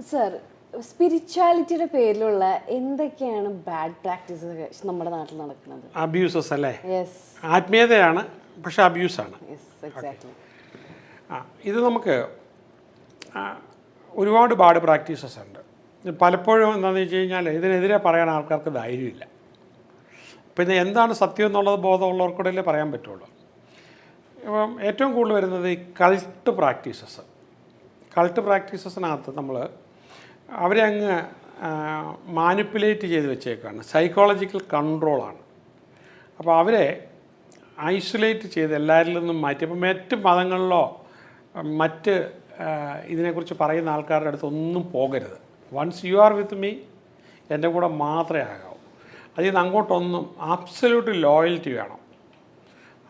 Sir, സ്പിരിച്വാലിറ്റിയുടെ പേരിലുള്ള എന്തൊക്കെയാണ് bad practices നമ്മുടെ നാട്ടിൽ നടക്കുന്നത്? അബ്യൂസസ് അല്ലേ? യെസ്, ആത്മീയതയാണ്, പക്ഷെ അബ്യൂസാണ്. Yes, exactly. ഇത് നമുക്ക് ഒരുപാട് ബാഡ് പ്രാക്ടീസസ് ഉണ്ട്. പലപ്പോഴും എന്താണെന്ന് വെച്ച് കഴിഞ്ഞാൽ ഇതിനെതിരെ പറയാൻ ആൾക്കാർക്ക് ധൈര്യമില്ല. പിന്നെ എന്താണ് സത്യം എന്നുള്ളത് ബോധമുള്ളവർക്കൂടെ പറയാൻ പറ്റുള്ളൂ. ഇപ്പം ഏറ്റവും കൂടുതൽ വരുന്നത് ഈ കൾട്ട് പ്രാക്ടീസസ്. കൾട്ട് പ്രാക്ടീസസിനകത്ത് നമ്മൾ അവരെ അങ്ങ് മാനിപ്പുലേറ്റ് ചെയ്ത് വെച്ചേക്കാണ്. സൈക്കോളജിക്കൽ കൺട്രോളാണ്. അപ്പോൾ അവരെ ഐസൊലേറ്റ് ചെയ്ത് എല്ലാവരിൽ നിന്നും മാറ്റി. അപ്പോൾ മറ്റ് മതങ്ങളിലോ മറ്റ് ഇതിനെക്കുറിച്ച് പറയുന്ന ആൾക്കാരുടെ അടുത്ത് ഒന്നും പോകരുത്. Once you are with me, എൻ്റെ കൂടെ മാത്രമേ ആകാവൂ. അതിൽ നിന്ന് അങ്ങോട്ടൊന്നും ആബ്സല്യൂട്ട് ലോയൽറ്റി വേണം.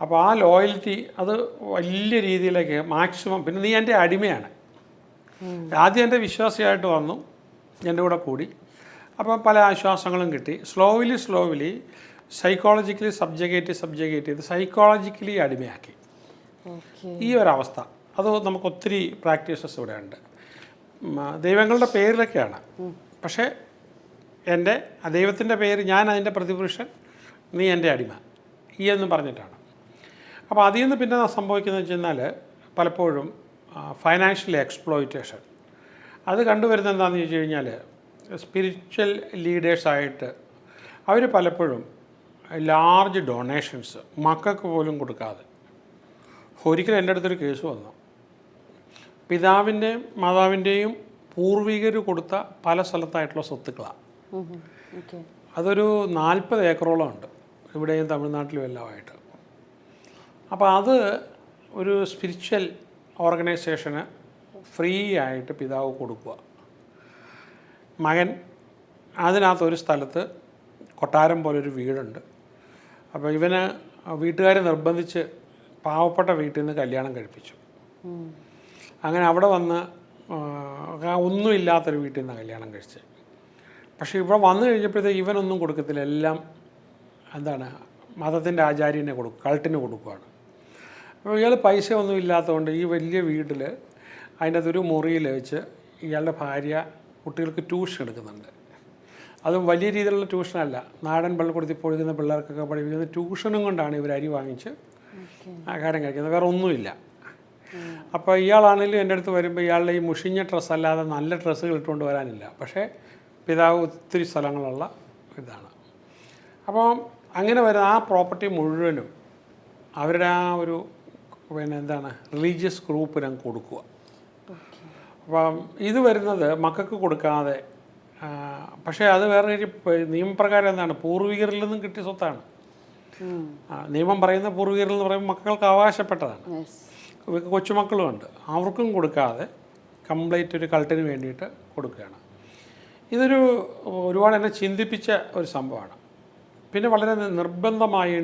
അപ്പോൾ ആ ലോയൽറ്റി അത് വലിയ രീതിയിലേക്ക് മാക്സിമം. പിന്നെ നീ എൻ്റെ അടിമയാണ്. ആദ്യം എൻ്റെ വിശ്വാസിയായിട്ട് വന്നു, എൻ്റെ കൂടെ കൂടി, അപ്പോൾ പല ആശ്വാസങ്ങളും കിട്ടി. സ്ലോവിലി സൈക്കോളജിക്കലി സബ്ജഗേറ്റ് ചെയ്ത് സൈക്കോളജിക്കലി അടിമയാക്കി. ഈ ഒരവസ്ഥ അത് നമുക്ക് ഒത്തിരി പ്രാക്ടീസസ് ഇവിടെ ഉണ്ട്. ദൈവങ്ങളുടെ പേരിലൊക്കെയാണ്, പക്ഷേ എൻ്റെ ദൈവത്തിൻ്റെ പേര്, ഞാൻ അതിൻ്റെ പ്രതിപുരുഷൻ, നീ എൻ്റെ അടിമ, ഈ എന്ന് പറഞ്ഞിട്ടാണ്. അപ്പോൾ അതിൽ നിന്ന് പിന്നെ സംഭവിക്കുന്നത് വെച്ച് കഴിഞ്ഞാൽ പലപ്പോഴും ഫൈനാൻഷ്യൽ എക്സ്പ്ലോയിറ്റേഷൻ. അത് കണ്ടുവരുന്നത് എന്താണെന്ന് ചോദിച്ചു കഴിഞ്ഞാൽ സ്പിരിച്വൽ ലീഡേഴ്സായിട്ട് അവർ പലപ്പോഴും ലാർജ് ഡൊണേഷൻസ് മക്കൾക്ക് പോലും കൊടുക്കാതെ. ഒരിക്കലും എൻ്റെ അടുത്തൊരു കേസ് വന്നു. പിതാവിൻ്റെയും മാതാവിൻ്റെയും പൂർവികർ കൊടുത്ത പല സ്ഥലത്തായിട്ടുള്ള സ്വത്തുക്കളാണ്. അതൊരു 40 ഏക്കറോളം ഉണ്ട്, ഇവിടെയും തമിഴ്നാട്ടിലും എല്ലാമായിട്ട്. അപ്പോൾ അത് ഒരു സ്പിരിച്വൽ ഓർഗനൈസേഷന് ഫ്രീ ആയിട്ട് പിതാവ് കൊടുക്കുക. മകൻ അതിനകത്തൊരു സ്ഥലത്ത് കൊട്ടാരം പോലൊരു വീടുണ്ട്. അപ്പോൾ ഇവന് വീട്ടുകാർ നിർബന്ധിച്ച് പാവപ്പെട്ട വീട്ടിൽ നിന്ന് കല്യാണം കഴിപ്പിച്ചു. അങ്ങനെ അവിടെ വന്ന് ഒന്നുമില്ലാത്തൊരു വീട്ടിൽ നിന്നാണ് കല്യാണം കഴിച്ചത്. പക്ഷേ ഇവിടെ വന്നു കഴിഞ്ഞപ്പോഴത്തേക്ക് ഇവനൊന്നും കൊടുക്കത്തില്ല, എല്ലാം എന്താണ് മതത്തിൻ്റെ ആചാര്യനെ കൊടുക്കും, കൾട്ടിന് കൊടുക്കുകയാണ്. അപ്പോൾ ഇയാൾ പൈസ ഒന്നും ഇല്ലാത്തതുകൊണ്ട് ഈ വലിയ വീട്ടിൽ അതിൻ്റെ അകത്തൊരു മുറിയിൽ വെച്ച് ഇയാളുടെ ഭാര്യ കുട്ടികൾക്ക് ട്യൂഷൻ എടുക്കുന്നുണ്ട്. അതും വലിയ രീതിയിലുള്ള ട്യൂഷനല്ല, നാടൻ പള്ളിക്കൂടത്തിൽ പോയിരുന്ന പിള്ളേർക്കൊക്കെ പഠിപ്പിക്കുന്ന ട്യൂഷനും കൊണ്ടാണ് ഇവർ അരി വാങ്ങിച്ച് ആഹാരം കഴിക്കുന്നത്, വേറെ ഒന്നുമില്ല. അപ്പോൾ ഇയാളാണെങ്കിലും എൻ്റെ അടുത്ത് വരുമ്പോൾ ഇയാളുടെ ഈ മുഷിഞ്ഞ ഡ്രസ്സ് അല്ലാതെ നല്ല ഡ്രസ്സുകൾ ഇട്ടുകൊണ്ട് വരാനില്ല. പക്ഷേ പിതാവ് ഒത്തിരി സ്ഥലങ്ങളുള്ള ഇതാണ്. അപ്പോൾ അങ്ങനെ വരുന്ന ആ പ്രോപ്പർട്ടി മുഴുവനും അവരുടെ ആ ഒരു എന്താണ് റിലീജിയസ് ഗ്രൂപ്പിന് കൊടുക്കുക. അപ്പം ഇത് വരുന്നത് മക്കൾക്ക് കൊടുക്കാതെ. പക്ഷേ അത് വേറെ നിയമപ്രകാരം എന്താണ്, പൂർവികരിൽ നിന്നും കിട്ടിയ സ്വത്താണ്. നിയമം പറയുന്ന പൂർവികരിൽ എന്ന് പറയുമ്പോൾ മക്കൾക്ക് അവകാശപ്പെട്ടതാണ്. കൊച്ചുമക്കളുമുണ്ട്, അവർക്കും കൊടുക്കാതെ കംപ്ലീറ്റ് ഒരു കൾട്ടിന് വേണ്ടിയിട്ട് കൊടുക്കുകയാണ്. ഇതൊരു ഒരുപാട് എന്നെ ചിന്തിപ്പിച്ച ഒരു സംഭവമാണ്. പിന്നെ വളരെ നിർബന്ധമായി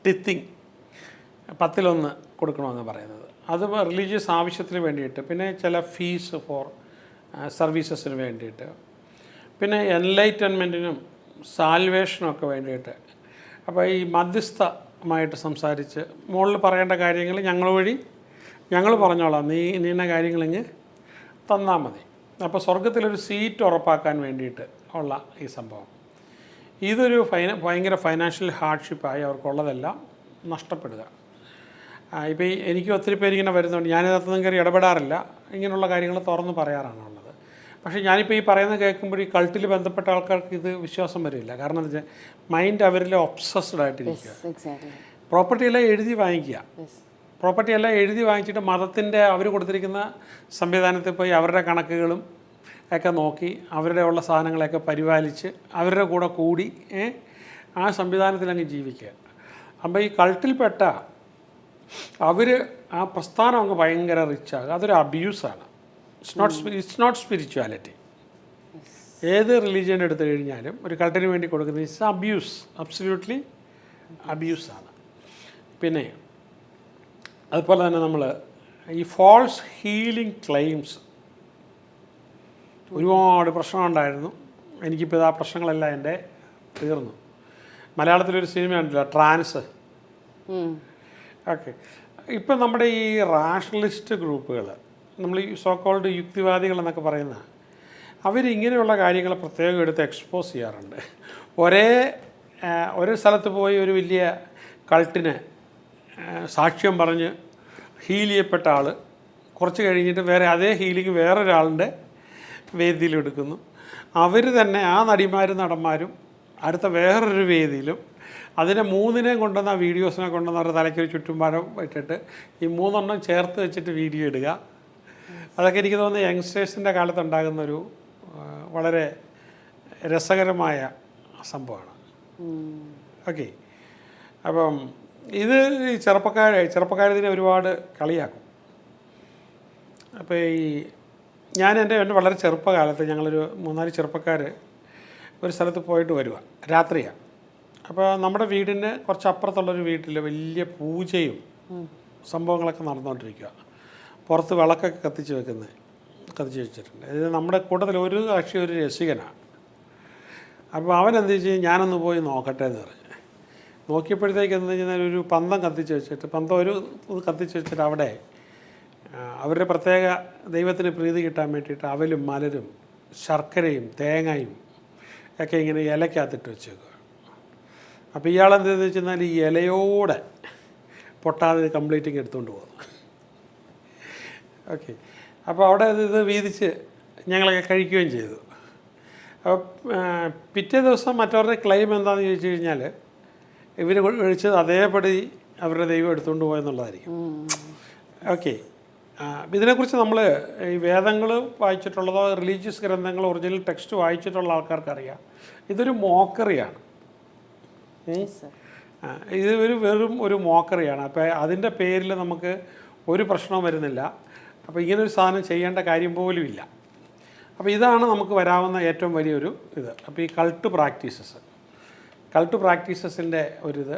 ടിത്തിങ് 10 കൊടുക്കണമെന്ന് പറയുന്നത്, അത് റിലീജിയസ് ആവശ്യത്തിന് വേണ്ടിയിട്ട്. പിന്നെ ചില ഫീസ് ഫോർ സർവീസസിന് വേണ്ടിയിട്ട്, പിന്നെ എൻലൈറ്റൻമെൻറ്റിനും സാൽവേഷനും ഒക്കെ വേണ്ടിയിട്ട്. അപ്പോൾ ഈ മധ്യസ്ഥമായിട്ട് സംസാരിച്ച് മുകളിൽ പറയേണ്ട കാര്യങ്ങൾ ഞങ്ങൾ വഴി ഞങ്ങൾ പറഞ്ഞോളാം, നീ ഇന്ന കാര്യങ്ങളിങ്ങ് തന്നാൽ മതി. അപ്പോൾ സ്വർഗത്തിലൊരു സീറ്റ് ഉറപ്പാക്കാൻ വേണ്ടിയിട്ട് ഉള്ള ഈ സംഭവം, ഇതൊരു ഭയങ്കര ഫൈനാൻഷ്യൽ ഹാർഡ്ഷിപ്പായി അവർക്കുള്ളതെല്ലാം നഷ്ടപ്പെടുക. ഇപ്പോൾ എനിക്ക് ഒത്തിരി പേര് ഇങ്ങനെ വരുന്നുണ്ട്, ഞാനിതൊന്നും കയറി ഇടപെടാറില്ല, ഇങ്ങനെയുള്ള കാര്യങ്ങൾ തുറന്ന് പറയാറാണുള്ളത്. പക്ഷേ ഞാനിപ്പോൾ ഈ പറയുന്നത് കേൾക്കുമ്പോൾ ഈ കൾട്ടിൽ ബന്ധപ്പെട്ട ആൾക്കാർക്ക് ഇത് വിശ്വാസം വരില്ല. കാരണം എന്താ വെച്ചാൽ മൈൻഡ് അവരിൽ ഒബ്സസ്ഡ് ആയിട്ടിരിക്കുക. പ്രോപ്പർട്ടി എല്ലാം എഴുതി വാങ്ങിക്കുക, പ്രോപ്പർട്ടി എല്ലാം എഴുതി വാങ്ങിച്ചിട്ട് മതത്തിൻ്റെ അവർ കൊടുത്തിരിക്കുന്ന സംവിധാനത്തിൽ പോയി അവരുടെ കണക്കുകളും ഒക്കെ നോക്കി അവരുടെ ഉള്ള സാധനങ്ങളെയൊക്കെ പരിപാലിച്ച് അവരുടെ കൂടെ കൂടി ആ സംവിധാനത്തിൽ അങ്ങ് ജീവിക്കുക. അപ്പോൾ ഈ കൾട്ടിൽപ്പെട്ട അവർ ആ പ്രസ്ഥാനം അങ്ങ് ഭയങ്കര റിച്ചാകുക. അതൊരു അബ്യൂസാണ്. It's not spirituality. ഏത് റിലീജിയൻ എടുത്തു കഴിഞ്ഞാലും ഒരു കൾട്ടിന് വേണ്ടി കൊടുക്കുന്നത് ഇറ്റ്സ് അബ്യൂസ്, അബ്സല്യൂട്ട്ലി അബ്യൂസാണ്. പിന്നെ അതുപോലെ തന്നെ നമ്മൾ ഈ ഫോൾസ് ഹീലിംഗ് ക്ലെയിംസ് ഒരുപാട് പ്രശ്നമുണ്ടായിരുന്നു. എനിക്കിപ്പോൾ ആ പ്രശ്നങ്ങളെല്ലാം എൻ്റെ തീർന്നു. മലയാളത്തിലൊരു സിനിമ ഉണ്ടല്ലോ, ട്രാൻസ്. ഓക്കെ, ഇപ്പം നമ്മുടെ ഈ റാഷണലിസ്റ്റ് ഗ്രൂപ്പുകൾ, നമ്മൾ ഈ സോക്കോൾഡ് യുക്തിവാദികൾ എന്നൊക്കെ പറയുന്ന അവരിങ്ങനെയുള്ള കാര്യങ്ങൾ പ്രത്യേകം എടുത്ത് എക്സ്പോസ് ചെയ്യാറുണ്ട്. ഒരു സ്ഥലത്ത് പോയി ഒരു വലിയ കൾട്ടിന് സാക്ഷ്യം പറഞ്ഞ് ഹീൽ ചെയ്യപ്പെട്ട ആൾ കുറച്ച് കഴിഞ്ഞിട്ട് വേറെ അതേ ഹീലിംഗ് വേറൊരാളുടെ വേദിയിലെടുക്കുന്നു. അവർ തന്നെ ആ നടിമാരും നടന്മാരും അടുത്ത വേറൊരു വേദിയിലും അതിനെ മൂന്നിനെയും കൊണ്ടുവന്ന ആ വീഡിയോസിനെ കൊണ്ടുവന്ന് അവരുടെ തലയ്ക്കൊരു ചുറ്റുംപാരം ഇട്ടിട്ട് ഈ മൂന്നെണ്ണം ചേർത്ത് വെച്ചിട്ട് വീഡിയോ ഇടുക. അതൊക്കെ എനിക്ക് തോന്നുന്നു യങ്സ്റ്റേഴ്സിൻ്റെ കാലത്തുണ്ടാകുന്നൊരു വളരെ രസകരമായ സംഭവമാണ്. ഓക്കെ, അപ്പം ഇത് ചെറുപ്പക്കാരിതിനെ ഒരുപാട് കളിയാക്കും. അപ്പോൾ ഞാൻ എൻ്റെ വളരെ ചെറുപ്പകാലത്ത് ഞങ്ങളൊരു 3-4 ചെറുപ്പക്കാർ ഒരു സ്ഥലത്ത് പോയിട്ട് വരിക, രാത്രിയാണ്. അപ്പോൾ നമ്മുടെ വീടിന് കുറച്ചപ്പുറത്തുള്ളൊരു വീട്ടിൽ വലിയ പൂജയും സംഭവങ്ങളൊക്കെ നടന്നുകൊണ്ടിരിക്കുക. പുറത്ത് വിളക്കൊക്കെ കത്തിച്ച് വെച്ചിട്ടുണ്ട്. ഇത് നമ്മുടെ കൂട്ടത്തിൽ ഒരു കക്ഷി ഒരു രസികനാണ്. അപ്പോൾ അവൻ എന്ത് വെച്ച് ഞാനൊന്ന് പോയി നോക്കട്ടെ എന്ന് പറഞ്ഞ് നോക്കിയപ്പോഴത്തേക്ക് എന്താ വെച്ചാൽ ഒരു പന്തം കത്തിച്ച് വെച്ചിട്ട് അവിടെ അവരുടെ പ്രത്യേക ദൈവത്തിന് പ്രീതി കിട്ടാൻ വേണ്ടിയിട്ട് അവലും മലരും ശർക്കരയും തേങ്ങയും ഒക്കെ ഇങ്ങനെ ഇലക്കകത്തിട്ട് വെച്ചേക്കുക. അപ്പോൾ ഇയാളെന്തെന്ന് വെച്ചാൽ ഈ ഇലയോടെ പൊട്ടാതെ കംപ്ലീറ്റിങ് എടുത്തുകൊണ്ട് പോകുന്നു. ഓക്കെ, അപ്പോൾ അവിടെ ഇത് വീതിച്ച് ഞങ്ങളൊക്കെ കഴിക്കുകയും ചെയ്തു. അപ്പോൾ പിറ്റേ ദിവസം മറ്റവരുടെ ക്ലെയിം എന്താണെന്ന് ചോദിച്ചു കഴിഞ്ഞാൽ ഇവർ കഴിച്ചത് അതേപടി അവരുടെ ദൈവം എടുത്തുകൊണ്ട് പോയെന്നുള്ളതായിരിക്കും. ഓക്കെ, ഇതിനെക്കുറിച്ച് നമ്മൾ ഈ വേദങ്ങൾ വായിച്ചിട്ടുള്ളതോ റിലീജിയസ് ഗ്രന്ഥങ്ങൾ ഒറിജിനൽ ടെക്സ്റ്റ് വായിച്ചിട്ടുള്ള ആൾക്കാർക്കറിയാം ഇതൊരു മോക്കറിയാണ്. ഇത് വെറും ഒരു മോക്കറിയാണ്. അപ്പോൾ അതിൻ്റെ പേരിൽ നമുക്ക് ഒരു പ്രശ്നവും വരുന്നില്ല. അപ്പോൾ ഇങ്ങനൊരു സാധനം ചെയ്യേണ്ട കാര്യം പോലും ഇല്ല. അപ്പോൾ ഇതാണ് നമുക്ക് വരാവുന്ന ഏറ്റവും വലിയൊരു ഇത്. അപ്പോൾ ഈ കൾട്ട് പ്രാക്ടീസസിൻ്റെ ഒരിത്,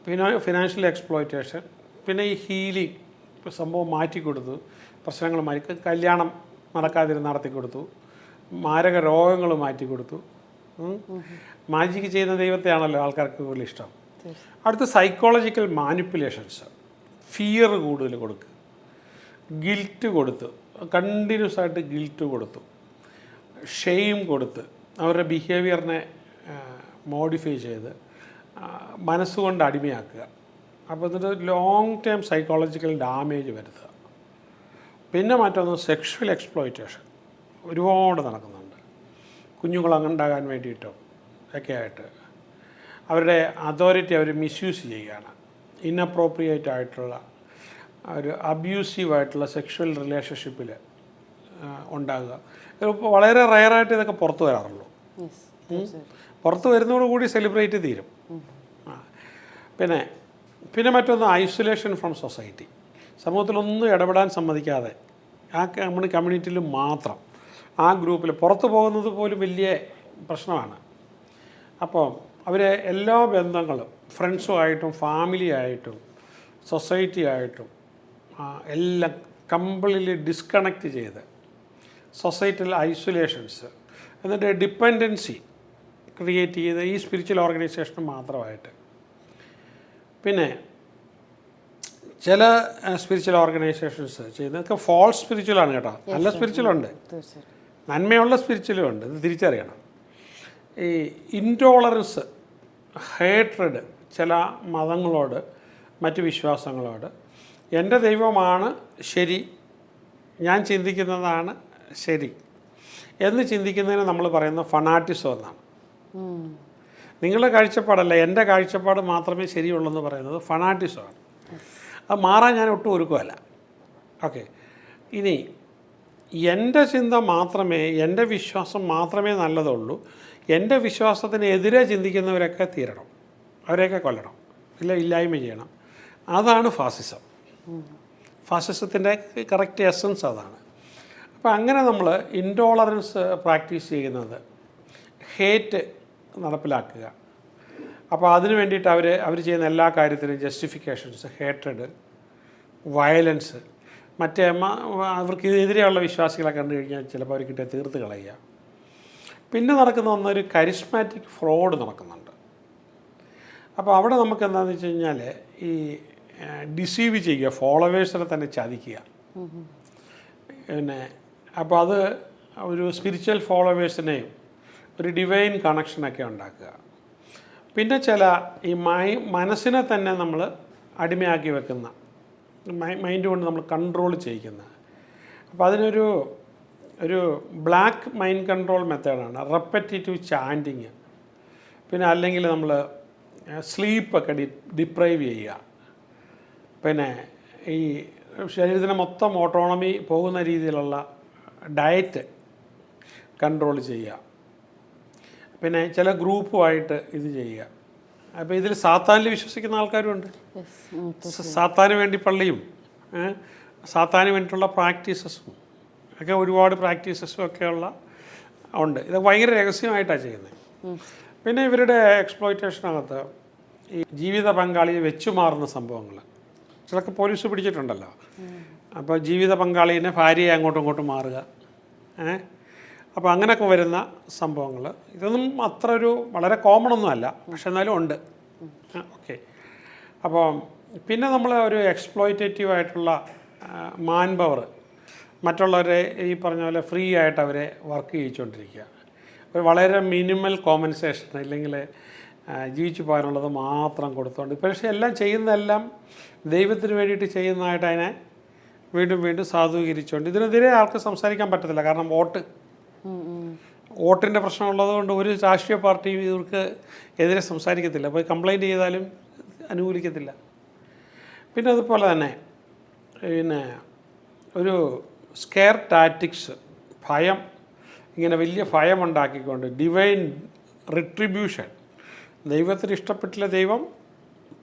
പിന്നെ ഫിനാൻഷ്യൽ എക്സ്പ്ലോയിറ്റേഷൻ, പിന്നെ ഈ ഹീലിംഗ് സംഭവം മാറ്റിക്കൊടുത്തു, പ്രശ്നങ്ങൾ മാറ്റി, കല്യാണം നടക്കാതിരുന്ന് നടത്തിക്കൊടുത്തു, മാരക രോഗങ്ങൾ മാറ്റിക്കൊടുത്തു. മാജിക്ക് ചെയ്യുന്ന ദൈവത്തെയാണല്ലോ ആൾക്കാർക്ക് കൂടുതൽ ഇഷ്ടം. അടുത്ത സൈക്കോളജിക്കൽ മാനിപ്പുലേഷൻസ്, ഫിയർ കൂടുതൽ കൊടുക്കുക, ഗിൽറ്റ് കൊടുത്ത് കണ്ടിന്യൂസ് ആയിട്ട് ഗിൽറ്റ് കൊടുത്തു, ഷെയിം കൊടുത്ത് അവരുടെ ബിഹേവിയറിനെ മോഡിഫൈ ചെയ്ത് മനസ്സുകൊണ്ട് അടിമയാക്കുക. അപ്പോൾ എന്നിട്ട് ലോങ് ടേം സൈക്കോളജിക്കൽ ഡാമേജ് വരുത്തുക. പിന്നെ മറ്റൊന്ന് സെക്ഷൽ എക്സ്പ്ലോയിറ്റേഷൻ ഒരുപാട് നടക്കുന്നുണ്ട്. കുഞ്ഞുങ്ങളുണ്ടാകാൻ വേണ്ടിയിട്ടോ ഒക്കെ ആയിട്ട് അവരുടെ അതോറിറ്റി അവർ മിസ്യൂസ് ചെയ്യുകയാണ്. ഇൻഅപ്രോപ്രിയേറ്റ് ആയിട്ടുള്ള ഒരു അബ്യൂസീവായിട്ടുള്ള സെക്ഷൽ റിലേഷൻഷിപ്പിൽ ഉണ്ടാകുക. ഇപ്പോൾ വളരെ റയറായിട്ട് ഇതൊക്കെ പുറത്തു വരാറുള്ളൂ. പുറത്ത് വരുന്നതോടുകൂടി സെലിബ്രേറ്റ് തീരും. പിന്നെ മറ്റൊന്ന് ഐസൊലേഷൻ ഫ്രം സൊസൈറ്റി. സമൂഹത്തിലൊന്നും ഇടപെടാൻ സമ്മതിക്കാതെ നമ്മുടെ കമ്മ്യൂണിറ്റിയിൽ മാത്രം ആ ഗ്രൂപ്പിൽ പുറത്തു പോകുന്നത് പോലും വലിയ പ്രശ്നമാണ്. അപ്പോൾ അവരെ എല്ലാ ബന്ധങ്ങളും ഫ്രണ്ട്സുമായിട്ടും ഫാമിലി ആയിട്ടും സൊസൈറ്റി ആയിട്ടും എല്ലാം കംപ്ലീറ്റ്ലി ഡിസ്കണക്റ്റ് ചെയ്ത് സൊസൈറ്റിയിൽ ഐസൊലേഷൻസ്, എന്നിട്ട് ഡിപ്പെൻഡൻസി ക്രിയേറ്റ് ചെയ്ത് ഈ സ്പിരിച്വൽ ഓർഗനൈസേഷൻ മാത്രമായിട്ട്. പിന്നെ ചില സ്പിരിച്വൽ ഓർഗനൈസേഷൻസ് ചെയ്യുന്നതൊക്കെ ഫോൾസ് സ്പിരിച്വലാണ് കേട്ടോ. നല്ല സ്പിരിച്വലുണ്ട്, നന്മയുള്ള സ്പിരിച്വലും ഉണ്ട്. ഇത് തിരിച്ചറിയണം. ഈ ഇൻടോളറൻസ്, ഹേട്രഡ് ചില മതങ്ങളോട് മറ്റ് വിശ്വാസങ്ങളോട്, എൻ്റെ ദൈവമാണ് ശരി, ഞാൻ ചിന്തിക്കുന്നതാണ് ശരി എന്ന് ചിന്തിക്കുന്നതിന് നമ്മൾ പറയുന്ന ഫണാറ്റിസം എന്നാണ്. നിങ്ങളുടെ കാഴ്ചപ്പാടല്ല, എൻ്റെ കാഴ്ചപ്പാട് മാത്രമേ ശരിയുള്ളൂ എന്ന് പറയുന്നത് ഫണാറ്റിസമാണ്. അത് മാറാൻ ഞാൻ ഒട്ടും ഒരുക്കുമല്ല. ഓക്കെ, ഇനി എൻ്റെ ചിന്ത മാത്രമേ, എൻ്റെ വിശ്വാസം മാത്രമേ നല്ലതുള്ളൂ, എൻ്റെ വിശ്വാസത്തിനെതിരെ ചിന്തിക്കുന്നവരൊക്കെ തീരണം, അവരെയൊക്കെ കൊല്ലണം, ഇല്ലായ്മ ചെയ്യണം. അതാണ് ഫാസിസം. ഫാസിസത്തിൻ്റെ കറക്റ്റ് എസൻസ് അതാണ്. അപ്പോൾ അങ്ങനെ നമ്മൾ ഇൻടോളറൻസ് പ്രാക്ടീസ് ചെയ്യുന്നത്, ഹേറ്റ് നടപ്പിലാക്കുക. അപ്പോൾ അതിന് വേണ്ടിയിട്ട് അവർ ചെയ്യുന്ന എല്ലാ കാര്യത്തിനും ജസ്റ്റിഫിക്കേഷൻസ്, ഹേട്രഡ്, വയലൻസ്, അവർക്ക് എതിരെയുള്ള വിശ്വാസികളെ കണ്ടു കഴിഞ്ഞാൽ ചിലപ്പോൾ അവർ കിട്ടിയ തീർത്ത് കളയുക. പിന്നെ നടക്കുന്ന ഒന്നൊരു കരിസ്മാറ്റിക് ഫ്രോഡ് നടക്കുന്നുണ്ട്. അപ്പോൾ അവിടെ നമുക്ക് എന്താണെന്ന് വെച്ച് കഴിഞ്ഞാൽ ഈ ഡിസീവ് ചെയ്യുക, ഫോളോവേഴ്സിനെ തന്നെ ചതിക്കുക. പിന്നെ അപ്പോൾ ഒരു സ്പിരിച്വൽ ഫോളോവേഴ്സിനെയും ഒരു ഡിവൈൻ കണക്ഷനൊക്കെ ഉണ്ടാക്കുക. പിന്നെ ചില ഈ മനസ്സിനെ തന്നെ നമ്മൾ അടിമയാക്കി വെക്കുന്ന, മൈൻഡ് കൊണ്ട് നമ്മൾ കൺട്രോൾ ചെയ്യിക്കുന്ന, അപ്പോൾ ഒരു ബ്ലാക്ക് മൈൻഡ് കൺട്രോൾ മെത്തേഡാണ് റെപ്പറ്റേറ്റീവ് ചാൻറ്റിങ്. പിന്നെ അല്ലെങ്കിൽ നമ്മൾ സ്ലീപ്പൊക്കെ ഡിപ്രൈവ് ചെയ്യുക. പിന്നെ ഈ ശരീരത്തിന് മൊത്തം ഓട്ടോണമി പോകുന്ന രീതിയിലുള്ള ഡയറ്റ് കൺട്രോൾ ചെയ്യുക. പിന്നെ ചില ഗ്രൂപ്പുമായിട്ട് ഇത് ചെയ്യുക. അപ്പോൾ ഇതിൽ സാത്താനിൽ വിശ്വസിക്കുന്ന ആൾക്കാരുമുണ്ട്. സാത്താന് വേണ്ടി പള്ളിയും സാത്താന് വേണ്ടിയിട്ടുള്ള പ്രാക്ടീസസും ഒക്കെ ഒരുപാട് പ്രാക്ടീസസും ഒക്കെയുള്ള ഉണ്ട്. ഇത് ഭയങ്കര രഹസ്യമായിട്ടാണ് ചെയ്യുന്നത്. പിന്നെ ഇവരുടെ എക്സ്പ്ലോയിറ്റേഷനകത്ത് ഈ ജീവിത പങ്കാളിയെ വെച്ചു മാറുന്ന സംഭവങ്ങൾ ചിലർക്ക് പോലീസ് പിടിച്ചിട്ടുണ്ടല്ലോ. അപ്പോൾ ജീവിത പങ്കാളിനെ ഭാര്യയെ അങ്ങോട്ടും ഇങ്ങോട്ടും മാറുക, അപ്പോൾ അങ്ങനെയൊക്കെ വരുന്ന സംഭവങ്ങൾ. ഇതൊന്നും അത്ര വളരെ കോമൺ ഒന്നും അല്ല, പക്ഷെ എന്നാലും ഉണ്ട്. ഓക്കെ. അപ്പോൾ പിന്നെ നമ്മൾ ഒരു എക്സ്പ്ലോയിറ്റേറ്റീവ് ആയിട്ടുള്ള മാൻ പവർ, മറ്റുള്ളവരെ ഈ പറഞ്ഞ പോലെ ഫ്രീ ആയിട്ട് അവരെ വർക്ക് ചെയ്യിച്ചുകൊണ്ടിരിക്കുക. ഒരു വളരെ മിനിമൽ കോമ്പൻസേഷൻ, അല്ലെങ്കിൽ ജീവിച്ചു പോകാനുള്ളത് മാത്രം കൊടുത്തുകൊണ്ട്, പക്ഷേ എല്ലാം ചെയ്യുന്നതെല്ലാം ദൈവത്തിന് വേണ്ടിയിട്ട് ചെയ്യുന്നതായിട്ട് അതിനെ വീണ്ടും വീണ്ടും സാധൂകരിച്ചുകൊണ്ട് ഇതിനെതിരെ ആൾക്ക് സംസാരിക്കാൻ പറ്റത്തില്ല. കാരണം വോട്ടിൻ്റെ പ്രശ്നമുള്ളത് കൊണ്ട് ഒരു രാഷ്ട്രീയ പാർട്ടിയും ഇവർക്ക് എതിരെ സംസാരിക്കത്തില്ല. പോയി കംപ്ലൈൻറ്റ് ചെയ്താലും അനുകൂലിക്കത്തില്ല. പിന്നെ അതുപോലെ തന്നെ പിന്നെ ഒരു സ്കെയർ ടാറ്റിക്സ്, ഭയം, ഇങ്ങനെ വലിയ ഭയമുണ്ടാക്കിക്കൊണ്ട് ഡിവൈൻ റിട്രിബ്യൂഷൻ, ദൈവത്തിന് ഇഷ്ടപ്പെട്ടില്ല, ദൈവം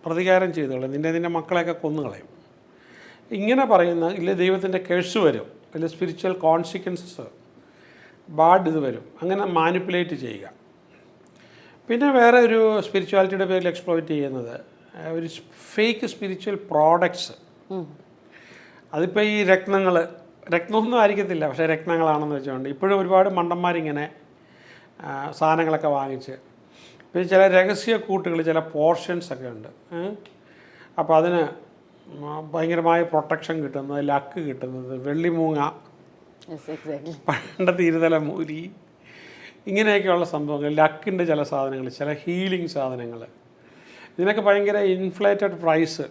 പ്രതികാരം ചെയ്തു കളയും, നിൻ്റെ മക്കളെയൊക്കെ കൊന്നുകളയും, ഇങ്ങനെ പറയുന്ന, ഇല്ല ദൈവത്തിൻ്റെ കേഴ്സ് വരും, ഇല്ല സ്പിരിച്വൽ കോൺസിക്വൻസസ് ബാഡ് ഇത് വരും, അങ്ങനെ മാനിപ്പുലേറ്റ് ചെയ്യുക. പിന്നെ വേറെ ഒരു സ്പിരിച്വാലിറ്റിയുടെ പേരിൽ എക്സ്പ്ലോയിറ്റ് ചെയ്യുന്നത് ഒരു ഫേക്ക് സ്പിരിച്വൽ പ്രോഡക്ട്സ്. അതിപ്പോൾ ഈ രത്നമൊന്നും ആയിരിക്കത്തില്ല, പക്ഷേ രത്നങ്ങളാണെന്ന് വെച്ചുകൊണ്ട് ഇപ്പോഴും ഒരുപാട് മണ്ടന്മാരിങ്ങനെ സാധനങ്ങളൊക്കെ വാങ്ങിച്ച്, പിന്നെ ചില രഹസ്യ കൂട്ടുകൾ, ചില പോർഷൻസൊക്കെ ഉണ്ട്. അപ്പോൾ അതിന് ഭയങ്കരമായ പ്രൊട്ടക്ഷൻ കിട്ടുന്നത്, ലക്ക് കിട്ടുന്നത്, വെള്ളിമൂങ്ങ, പണ്ടത്തെ ഇരുതല മൂരി, ഇങ്ങനെയൊക്കെയുള്ള സംഭവങ്ങൾ, ലക്കിൻ്റെ ചില സാധനങ്ങൾ, ചില ഹീലിംഗ് സാധനങ്ങൾ, ഇതിനൊക്കെ ഭയങ്കര ഇൻഫ്ലേറ്റഡ് പ്രൈസ്,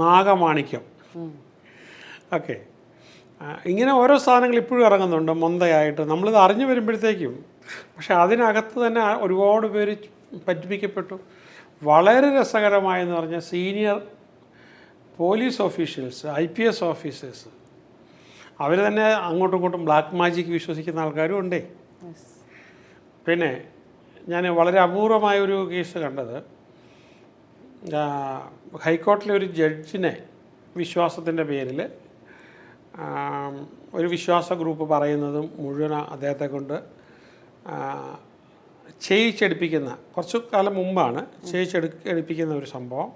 നാഗമാണിക്യം, ഓക്കെ. ഇങ്ങനെ ഓരോ സാധനങ്ങൾ ഇപ്പോഴും ഇറങ്ങുന്നുണ്ട് മൊന്തയായിട്ട്. നമ്മളിത് അറിഞ്ഞു വരുമ്പോഴത്തേക്കും, പക്ഷെ അതിനകത്ത് തന്നെ ഒരുപാട് പേര് പറ്റിപ്പിക്കപ്പെട്ടു. വളരെ രസകരമായെന്ന് പറഞ്ഞാൽ senior police officials, IPS officers, അവർ തന്നെ അങ്ങോട്ടും ഇങ്ങോട്ടും ബ്ലാക്ക് മാജിക് വിശ്വസിക്കുന്ന ആൾക്കാരും ഉണ്ടേ. പിന്നെ ഞാൻ വളരെ അപൂർവമായൊരു കേസ് കണ്ടത്, ഹൈക്കോടതിയിലെ ഒരു ജഡ്ജിനെ വിശ്വാസത്തിൻ്റെ പേരിൽ ഒരു വിശ്വാസ ഗ്രൂപ്പ് പറയുന്നതും മുഴുവൻ അദ്ദേഹത്തെ കൊണ്ട് ചെയ്യിച്ചെടുപ്പിക്കുന്ന, കുറച്ചു കാലം മുമ്പാണ് ചെയ്യിച്ചെടുപ്പിക്കുന്ന ഒരു സംഭവം.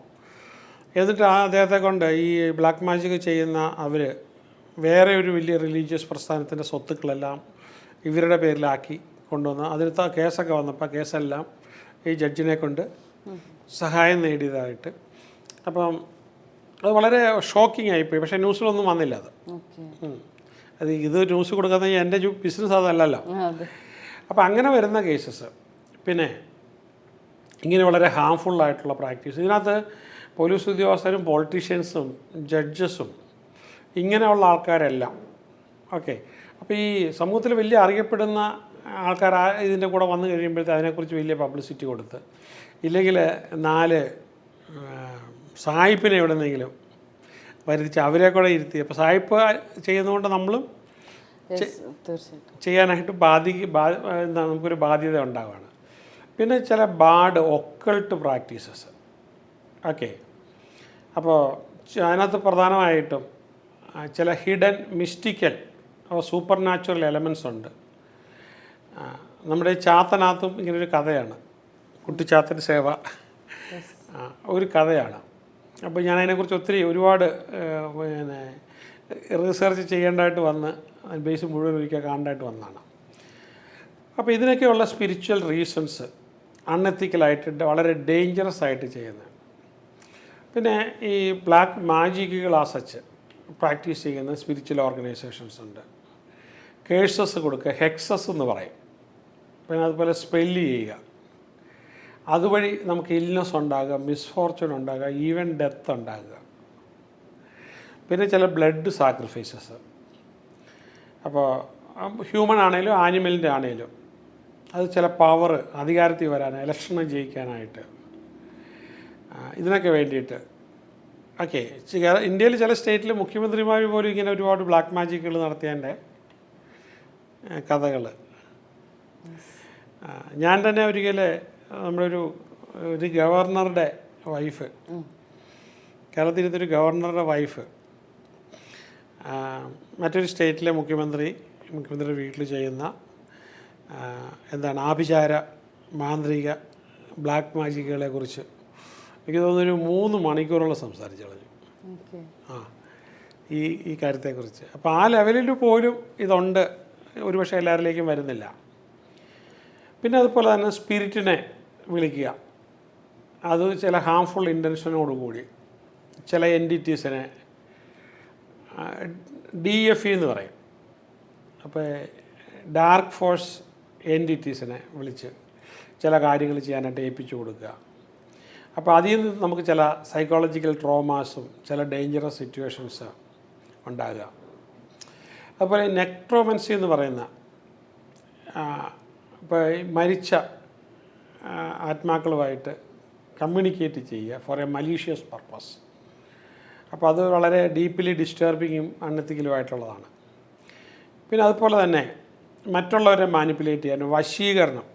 എന്നിട്ട് അദ്ദേഹത്തെ കൊണ്ട് ഈ ബ്ലാക്ക് മാജിക് ചെയ്യുന്ന അവർ വേറെ ഒരു വലിയ റിലീജിയസ് പ്രസ്ഥാനത്തിൻ്റെ സ്വത്തുക്കളെല്ലാം ഇവരുടെ പേരിലാക്കി കൊണ്ടുവന്ന് അതിൽ കേസൊക്കെ വന്നപ്പോൾ കേസെല്ലാം ഈ ജഡ്ജിനെ കൊണ്ട് സഹായം നേടിയതായിട്ട്. അപ്പം അത് വളരെ ഷോക്കിംഗ് ആയിപ്പോയി. പക്ഷേ ന്യൂസിലൊന്നും വന്നില്ല ഇത് ന്യൂസ് കൊടുക്കുന്ന എൻ്റെ ബിസിനസ് അതല്ലല്ലോ. അപ്പോൾ അങ്ങനെ വരുന്ന കേസസ്. പിന്നെ ഇങ്ങനെ വളരെ ഹാംഫുള്ളായിട്ടുള്ള പ്രാക്ടീസ്, ഇതിനകത്ത് പോലീസ് ഉദ്യോഗസ്ഥരും പൊളിറ്റീഷ്യൻസും ജഡ്ജസും ഇങ്ങനെയുള്ള ആൾക്കാരെല്ലാം, ഓക്കെ. അപ്പോൾ ഈ സമൂഹത്തിൽ വലിയ അറിയപ്പെടുന്ന ആൾക്കാർ ഇതിൻ്റെ കൂടെ വന്നു കഴിയുമ്പോഴത്തെ അതിനെക്കുറിച്ച് വലിയ പബ്ലിസിറ്റി കൊടുത്ത്, ഇല്ലെങ്കിൽ 4 സായിപ്പിനെ എവിടെന്നെങ്കിലും വരുത്തിച്ച് അവരെ കൂടെ ഇരുത്തി, അപ്പോൾ സായിപ്പ് ചെയ്യുന്നതുകൊണ്ട് നമ്മളും ചെയ്യാനായിട്ട് എന്താ നമുക്കൊരു ബാധ്യത ഉണ്ടാവുകയാണ്. പിന്നെ ചില ബാഡ് ഒക്കൾട്ട് പ്രാക്ടീസസ്, ഓക്കെ. അപ്പോൾ അതിനകത്ത് പ്രധാനമായിട്ടും ചില hidden mystical super natural elements ഉണ്ട്. നമ്മുടെ ചാത്തനകത്തും ഇങ്ങനൊരു കഥയാണ്, കുട്ടിച്ചാത്തൻ സേവ ഒരു കഥയാണ്. അപ്പോൾ ഞാൻ അതിനെക്കുറിച്ച് ഒരുപാട് പിന്നെ റിസർച്ച് ചെയ്യേണ്ടതായിട്ട് വന്ന് ബേസ് മുഴുവൻ ഒരിക്കൽ കാണേണ്ടതായിട്ട് വന്നതാണ്. അപ്പോൾ ഇതിനൊക്കെയുള്ള സ്പിരിച്വൽ റീസൺസ് അൺഎത്തിക്കലായിട്ട് വളരെ ഡേഞ്ചറസ് ആയിട്ട് ചെയ്യുന്നത്. പിന്നെ ഈ ബ്ലാക്ക് മാജിക്കുകൾ സച്ച് പ്രാക്ടീസ് ചെയ്യുന്ന സ്പിരിച്വൽ ഓർഗനൈസേഷൻസ് ഉണ്ട്. കേഴ്സസ് കൊടുക്കുക, ഹെക്സസ് എന്ന് പറയും. പിന്നെ അതുപോലെ സ്പെല്ല് ചെയ്യുക. അതുവഴി നമുക്ക് ഇൽനെസ് ഉണ്ടാകുക, മിസ്ഫോർച്യൂൺ ഉണ്ടാകുക, ഈവൻ ഡെത്ത് ഉണ്ടാകുക. പിന്നെ ചില ബ്ലഡ് സാക്രിഫൈസസ്. അപ്പോൾ ഹ്യൂമൻ ആണെങ്കിലും ആനിമലിൻ്റെ ആണെങ്കിലും അത് ചില പവർ അധികാരത്തിൽ വരാൻ, ഇലക്ഷന് ജയിക്കാനായിട്ട്, ഇതിനൊക്കെ വേണ്ടിയിട്ട്. ഓക്കെ, ഇന്ത്യയിൽ ചില സ്റ്റേറ്റിൽ മുഖ്യമന്ത്രിമാർ പോലും ഇങ്ങനെ ഒരുപാട് ബ്ലാക്ക് മാജിക്കുകൾ നടത്തിയതിൻ്റെ കഥകൾ. ഞാൻ തന്നെ ഒരിക്കൽ നമ്മളൊരു ഗവർണറുടെ വൈഫ്, കേരളത്തിലത്തൊരു ഗവർണറുടെ വൈഫ് മറ്റൊരു സ്റ്റേറ്റിലെ മുഖ്യമന്ത്രിയുടെ വീട്ടിൽ ചെയ്യുന്ന ആഭിചാര മാന്ത്രിക ബ്ലാക്ക് മാജിക്കുകളെ കുറിച്ച് എനിക്ക് തോന്നുന്നൊരു 3 മണിക്കൂറോളം സംസാരിച്ചു കളഞ്ഞു ഈ കാര്യത്തെക്കുറിച്ച്. അപ്പോൾ ആ ലെവലിൽ പോലും ഇതുണ്ട്, ഒരുപക്ഷെ എല്ലാവരിലേക്കും വരുന്നില്ല. പിന്നെ അതുപോലെ തന്നെ സ്പിരിറ്റിനെ വിളിക്കുക, അത് ചില ഹാംഫുൾ ഇൻറ്റൻഷനോടുകൂടി ചില എൻറ്റിറ്റീസിനെ DFE എന്ന് പറയും. അപ്പോൾ ഡാർക്ക് ഫോഴ്സ് എൻറ്റിറ്റീസിനെ വിളിച്ച് ചില കാര്യങ്ങൾ ചെയ്യാനായിട്ട് ഏൽപ്പിച്ചു കൊടുക്കുക. അപ്പോൾ അതിൽ നിന്ന് നമുക്ക് ചില സൈക്കോളജിക്കൽ ട്രോമാസും ചില ഡേഞ്ചറസ് സിറ്റുവേഷൻസ് ഉണ്ടാകുക. അതുപോലെ നെക്ട്രോമൻസി എന്ന് പറയുന്ന ഇപ്പോൾ മരിച്ച ആത്മാക്കളുമായിട്ട് കമ്മ്യൂണിക്കേറ്റ് ചെയ്യുക ഫോർ എ മലീഷ്യസ് പർപ്പസ്. അപ്പോൾ അത് വളരെ ഡീപ്ലി ഡിസ്റ്റർബിങ്ങും അൺഎത്തിക്കലുമായിട്ടുള്ളതാണ്. പിന്നെ അതുപോലെ തന്നെ മറ്റുള്ളവരെ മാനിപ്പുലേറ്റ് ചെയ്യാനും, വശീകരണം,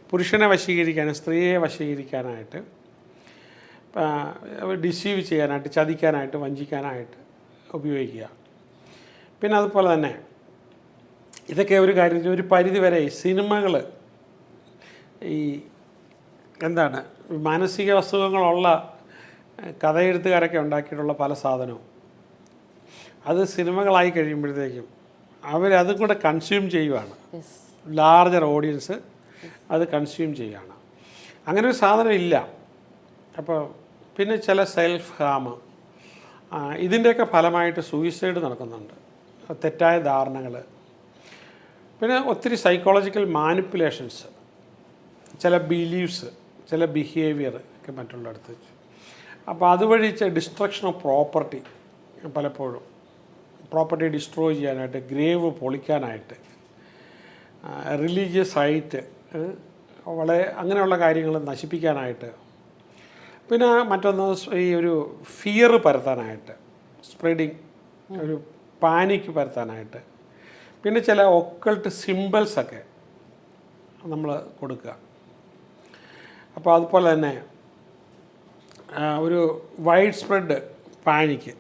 പുരുഷനെ വശീകരിക്കാനും സ്ത്രീയെ വശീകരിക്കാനായിട്ട്, ഡിസീവ് ചെയ്യാനായിട്ട്, ചതിക്കാനായിട്ട്, വഞ്ചിക്കാനായിട്ട് ഉപയോഗിക്കുക. പിന്നെ അതുപോലെ തന്നെ ഇതൊക്കെ ഒരു കാര്യത്തിൽ ഒരു പരിധിവരെ സിനിമകൾ ഈ മാനസിക അസുഖങ്ങളുള്ള കഥയെഴുത്തുകാരൊക്കെ ഉണ്ടാക്കിയിട്ടുള്ള പല സാധനവും അത് സിനിമകളായി കഴിയുമ്പോഴത്തേക്കും അവരതും കൂടെ കൺസ്യൂം ചെയ്യുവാണ്. ലാർജർ ഓഡിയൻസ് അത് കൺസ്യൂം ചെയ്യുകയാണ്. അങ്ങനെ ഒരു സാധനം ഇല്ല. അപ്പോൾ പിന്നെ ചില സെൽഫ് ഹാം, ഇതിൻ്റെയൊക്കെ ഫലമായിട്ട് സൂയിസൈഡ് നടക്കുന്നുണ്ട്, തെറ്റായ ധാരണകൾ. പിന്നെ ഒത്തിരി സൈക്കോളജിക്കൽ മാനിപ്പുലേഷൻസ്, ചില ബിലീവ്സ്, ചില ബിഹേവിയർ ഒക്കെ മറ്റുള്ളടത്ത് വെച്ച്. അപ്പോൾ അതുവഴി ഡിസ്ട്രക്ഷൻ ഓഫ് പ്രോപ്പർട്ടി, പലപ്പോഴും പ്രോപ്പർട്ടി ഡിസ്ട്രോയ് ചെയ്യാനായിട്ട്, ഗ്രേവ് പൊളിക്കാനായിട്ട്, റിലീജിയസ് സൈറ്റ് വളരെ അങ്ങനെയുള്ള കാര്യങ്ങൾ നശിപ്പിക്കാനായിട്ട്. പിന്നെ മറ്റൊന്ന് ഈ ഒരു ഫിയർ പരത്താനായിട്ട്, സ്പ്രെഡിങ്, ഒരു പാനിക്ക് പരത്താനായിട്ട്. പിന്നെ ചില ഒക്കൾട്ട് സിമ്പിൾസൊക്കെ നമ്മൾ കൊടുക്കുക. അപ്പോൾ അതുപോലെ തന്നെ ഒരു വൈഡ് സ്പ്രെഡ് പാനിക്ക്,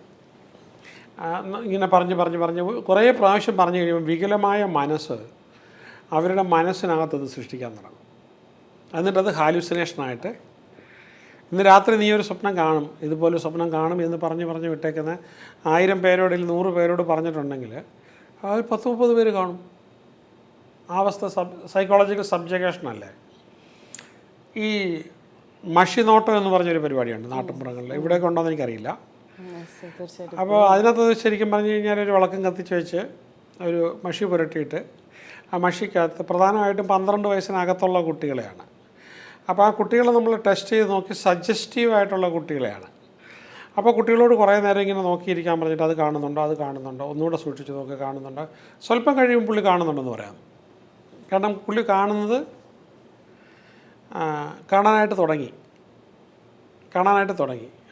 ഇങ്ങനെ പറഞ്ഞ് കുറേ പ്രാവശ്യം പറഞ്ഞു കഴിയുമ്പോൾ വികലമായ മനസ്സ് അവരുടെ മനസ്സിനകത്തത് സൃഷ്ടിക്കാൻ തുടങ്ങും. എന്നിട്ടത് ഹാലൂസിനേഷനായിട്ട്, ഇന്ന് രാത്രി നീ ഒരു സ്വപ്നം കാണും, ഇതുപോലെ സ്വപ്നം കാണും എന്ന് പറഞ്ഞ് വിട്ടേക്കുന്ന 1000 പേരോട് 100 പേരോട് പറഞ്ഞിട്ടുണ്ടെങ്കിൽ അത് 10-30 പേര് കാണും. ആ അവസ്ഥ സൈക്കോളജിക്കൽ സബ്ജഗേഷനല്ലേ. ഈ മഷിനോട്ടം എന്ന് പറഞ്ഞൊരു പരിപാടിയുണ്ട് നാട്ടിൻപുറങ്ങളിൽ, ഇവിടെയൊക്കെ ഉണ്ടോയെന്ന് എനിക്കറിയില്ല. അപ്പോൾ അതിനകത്ത് ശരിക്കും പറഞ്ഞു കഴിഞ്ഞാൽ ഒരു വിളക്കം കത്തിച്ച് വെച്ച് ഒരു മഷി പുരട്ടിയിട്ട് ആ മഷിക്കകത്ത് പ്രധാനമായിട്ടും 12 വയസ്സിനകത്തുള്ള കുട്ടികളെയാണ്. അപ്പോൾ ആ കുട്ടികളെ നമ്മൾ ടെസ്റ്റ് ചെയ്ത് നോക്കി സജസ്റ്റീവായിട്ടുള്ള കുട്ടികളെയാണ്. അപ്പോൾ കുട്ടികളോട് കുറേ നേരം ഇങ്ങനെ നോക്കിയിരിക്കാൻ പറഞ്ഞിട്ട് അത് കാണുന്നുണ്ടോ, ഒന്നുകൂടെ സൂക്ഷിച്ച് നോക്കി കാണുന്നുണ്ടോ, സ്വല്പം കഴിയുമ്പോൾ പുള്ളി കാണുന്നുണ്ടെന്ന് പറയാം. കാരണം പുള്ളി കാണാനായിട്ട് തുടങ്ങി.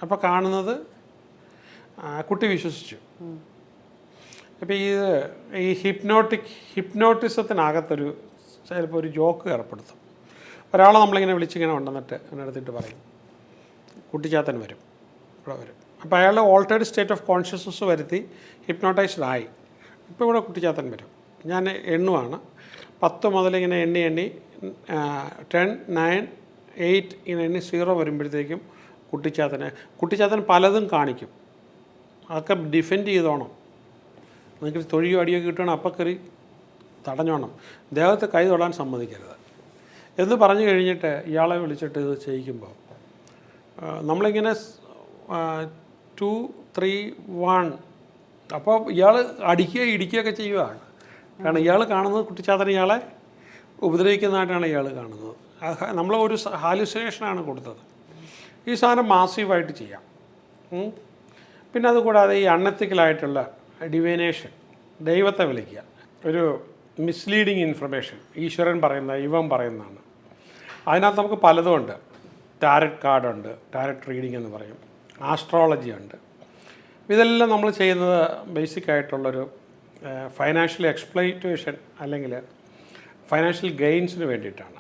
അപ്പോൾ കാണുന്നത് കുട്ടി വിശ്വസിച്ചു. അപ്പോൾ ഈ ഹിപ്നോട്ടിസത്തിനകത്തൊരു ചിലപ്പോൾ ഒരു ജോക്ക് ഏർപ്പെടുത്തും. ഒരാളെ നമ്മളിങ്ങനെ വിളിച്ചിങ്ങനെ ഉണ്ടെന്നിട്ട് അങ്ങനെ എടുത്തിട്ട് പറയും കുട്ടിച്ചാത്തൻ വരും, ഇവിടെ വരും. അപ്പോൾ അയാളുടെ ഓൾട്ടേഡ് സ്റ്റേറ്റ് ഓഫ് കോൺഷ്യസ്നസ് വരുത്തി ഹിപ്നോട്ടൈസ്ഡ് ആയി. ഇപ്പോൾ ഇവിടെ കുട്ടിച്ചാത്തൻ വരും. ഞാൻ എണ്ണുവാണ്, 10 മുതൽ ഇങ്ങനെ എണ്ണി 10, 9, 8 ഇങ്ങനെ എണ്ണി 0 വരുമ്പോഴത്തേക്കും കുട്ടിച്ചാത്തൻ പലതും കാണിക്കും. അതൊക്കെ ഡിഫെൻഡ് ചെയ്തോണം. നിങ്ങൾക്ക് തൊഴിയോ അടിയോ കിട്ടണം, അപ്പം കയറി തടഞ്ഞോണം, ദേഹത്ത് കൈ തൊടാൻ സമ്മതിക്കരുത് എന്ന് പറഞ്ഞു കഴിഞ്ഞിട്ട് ഇയാളെ വിളിച്ചിട്ട് ഇത് ചെയ്യിക്കുമ്പോൾ നമ്മളിങ്ങനെ 2, 3, 1 അപ്പോൾ ഇയാൾ ഇടിക്കുകയൊക്കെ ചെയ്യുകയാണ്. കാരണം ഇയാൾ കാണുന്നത് കുട്ടിച്ചാത്തൻ ഇയാളെ ഉപദ്രവിക്കുന്നതായിട്ടാണ് ഇയാൾ കാണുന്നത്. നമ്മൾ ഒരു ഹാലുസിനേഷനാണ് കൊടുത്തത്. ഈ സാധനം മാസീവായിട്ട് ചെയ്യാം. പിന്നെ അതുകൂടാതെ ഈ അൺഎത്തിക്കലായിട്ടുള്ള ഡിവൈനേഷൻ, ദൈവത്തെ വിളിക്കുക, ഒരു മിസ്ലീഡിങ് ഇൻഫർമേഷൻ ഈശ്വരൻ പറയുന്ന ഇവൻ പറയുന്നതാണ്. അതിനകത്ത് നമുക്ക് പലതും ഉണ്ട്. ടാരറ്റ് കാർഡുണ്ട്, ടാരറ്റ് റീഡിംഗ് എന്ന് പറയും, ആസ്ട്രോളജി ഉണ്ട്. ഇതെല്ലാം നമ്മൾ ചെയ്യുന്നത് ബേസിക്കായിട്ടുള്ളൊരു ഫൈനാൻഷ്യൽ എക്സ്പ്ലോയിറ്റേഷൻ അല്ലെങ്കിൽ ഫൈനാൻഷ്യൽ ഗെയിൻസിന് വേണ്ടിയിട്ടാണ്,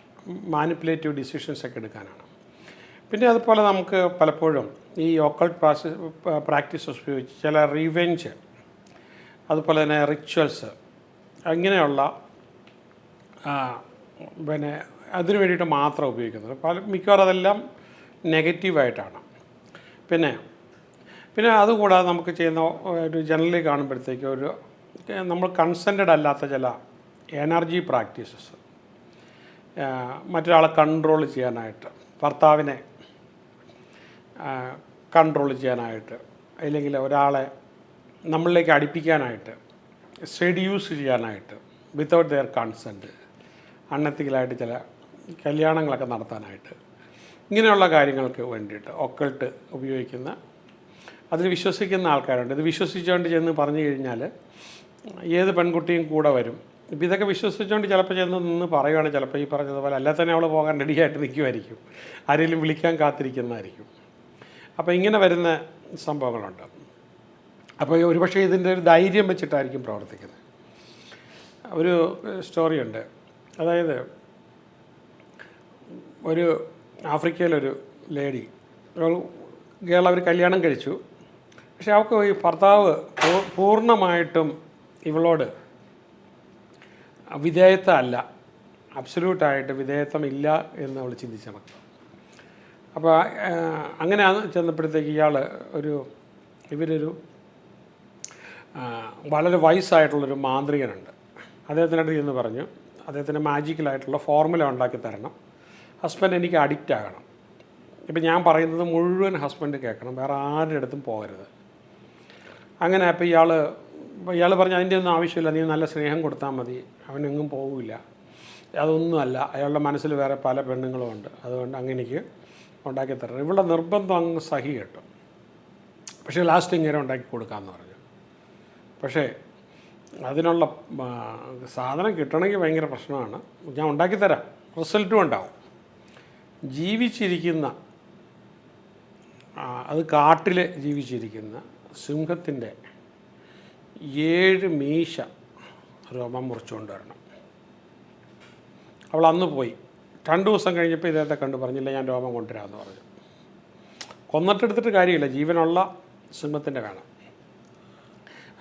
മാനിപ്പുലേറ്റീവ് ഡിസിഷൻസ് ഒക്കെ എടുക്കാനാണ്. പിന്നെ അതുപോലെ നമുക്ക് പലപ്പോഴും ഈ ഒക്കൾട്ട് പ്രാക്ടീസസ് ഉപയോഗിച്ച് ചില റിവെഞ്ച്, അതുപോലെ തന്നെ റിച്വൽസ്, അങ്ങനെയുള്ള പിന്നെ അതിനു വേണ്ടിയിട്ട് മാത്രം ഉപയോഗിക്കുന്നത്. മിക്കവാറും അതെല്ലാം നെഗറ്റീവായിട്ടാണ്. പിന്നെ അതുകൂടാതെ നമുക്ക് ചെയ്യുന്ന ഒരു ജനറലി കാണുമ്പോഴത്തേക്ക് ഒരു നമ്മൾ കൺസെൻറ്റഡ് അല്ലാത്ത ചില എനർജി പ്രാക്ടീസസ്, മറ്റൊരാളെ കൺട്രോൾ ചെയ്യാനായിട്ട്, ഭർത്താവിനെ കൺട്രോൾ ചെയ്യാനായിട്ട്, അല്ലെങ്കിൽ ഒരാളെ നമ്മളിലേക്ക് അടുപ്പിക്കാനായിട്ട്, സെഡ്യൂസ് ചെയ്യാനായിട്ട് വിത്തൗട്ട് ദെയർ കൺസെൻറ്റ്, അൺഎത്തിക്കലായിട്ട് ചില കല്യാണങ്ങളൊക്കെ നടത്താനായിട്ട്, ഇങ്ങനെയുള്ള കാര്യങ്ങൾക്ക് വേണ്ടിയിട്ട് ഒക്കൾട്ട് ഉപയോഗിക്കുന്ന, അതിൽ വിശ്വസിക്കുന്ന ആൾക്കാരുണ്ട്. ഇത് വിശ്വസിച്ചുകൊണ്ട് ചെന്ന് പറഞ്ഞു കഴിഞ്ഞാൽ ഏത് പെൺകുട്ടിയും കൂടെ വരും. ഇപ്പോൾ ഇതൊക്കെ വിശ്വസിച്ചുകൊണ്ട് ചിലപ്പോൾ ചെന്ന് നിന്ന് പറയുകയാണ്, ചിലപ്പോൾ ഈ പറഞ്ഞതുപോലെ അല്ല തന്നെ അവൾ പോകാൻ റെഡിയായിട്ട് നിൽക്കുമായിരിക്കും, ആരെങ്കിലും വിളിക്കാൻ കാത്തിരിക്കുന്നതായിരിക്കും. അപ്പോൾ ഇങ്ങനെ വരുന്ന സംഭവങ്ങളുണ്ട്. അപ്പോൾ ഒരുപക്ഷെ ഇതിൻ്റെ ഒരു ധൈര്യം വെച്ചിട്ടായിരിക്കും പ്രവർത്തിക്കുന്നത്. ഒരു സ്റ്റോറിയുണ്ട്. അതായത് ഒരു ആഫ്രിക്കയിലൊരു ലേഡി, ഗേൾ അവർ കല്യാണം കഴിച്ചു. പക്ഷെ അവൾക്ക് ഈ ഭർത്താവ് പൂർണ്ണമായിട്ടും ഇവളോട് വിധേയത്വം അല്ല, അബ്സല്യൂട്ടായിട്ട് വിധേയത്വമില്ല എന്ന് അവൾ ചിന്തിച്ച് നടക്കുക. അപ്പോൾ അങ്ങനെ ചെന്നപ്പോഴത്തേക്ക് ഇവരൊരു വളരെ വയസ്സായിട്ടുള്ളൊരു മാന്ത്രികനുണ്ട്. അദ്ദേഹത്തിനടുത്ത് എന്ന് പറഞ്ഞു, അദ്ദേഹത്തിന് മാജിക്കലായിട്ടുള്ള ഫോർമുല ഉണ്ടാക്കി തരണം, ഹസ്ബൻഡ് എനിക്ക് അഡിക്റ്റ് ആകണം. ഇപ്പം ഞാൻ പറയുന്നത് മുഴുവൻ ഹസ്ബൻഡ് കേൾക്കണം, വേറെ ആരുടെ അടുത്തും പോകരുത്. അങ്ങനെ അപ്പോൾ ഇയാൾ പറഞ്ഞു അതിൻ്റെ ഒന്നും ആവശ്യമില്ല, നീ നല്ല സ്നേഹം കൊടുത്താൽ മതി, അവനെങ്ങും പോകില്ല, അതൊന്നുമല്ല, അയാളുടെ മനസ്സിൽ വേറെ പല പെണ്ണുങ്ങളും ഉണ്ട്, അതുകൊണ്ട് അങ്ങനെക്ക് ഉണ്ടാക്കി തരണം. ഇവിടെ നിർബന്ധം അങ്ങ് സഹി കേട്ടു. പക്ഷേ ലാസ്റ്റ് ഇങ്ങനെ ഉണ്ടാക്കി കൊടുക്കാമെന്ന് പറഞ്ഞു. പക്ഷേ അതിനുള്ള സാധനം കിട്ടണമെങ്കിൽ ഭയങ്കര പ്രശ്നമാണ്. ഞാൻ ഉണ്ടാക്കിത്തരാം, റിസൾട്ടും ഉണ്ടാവും. ജീവിച്ചിരിക്കുന്ന, അത് കാട്ടിൽ ജീവിച്ചിരിക്കുന്ന സിംഹത്തിൻ്റെ 7 മീശ രോമം മുറിച്ചുകൊണ്ട് വരണം. അവൾ അന്ന് പോയി. 2 ദിവസം കഴിഞ്ഞപ്പോൾ ഇദ്ദേഹത്തെ കണ്ടു, പറഞ്ഞില്ല ഞാൻ രോമം കൊണ്ടുവരാമെന്ന് പറഞ്ഞു. കൊന്നിട്ടെടുത്തിട്ട് കാര്യമില്ല, ജീവനുള്ള സിംഹത്തിൻ്റെ വേണം.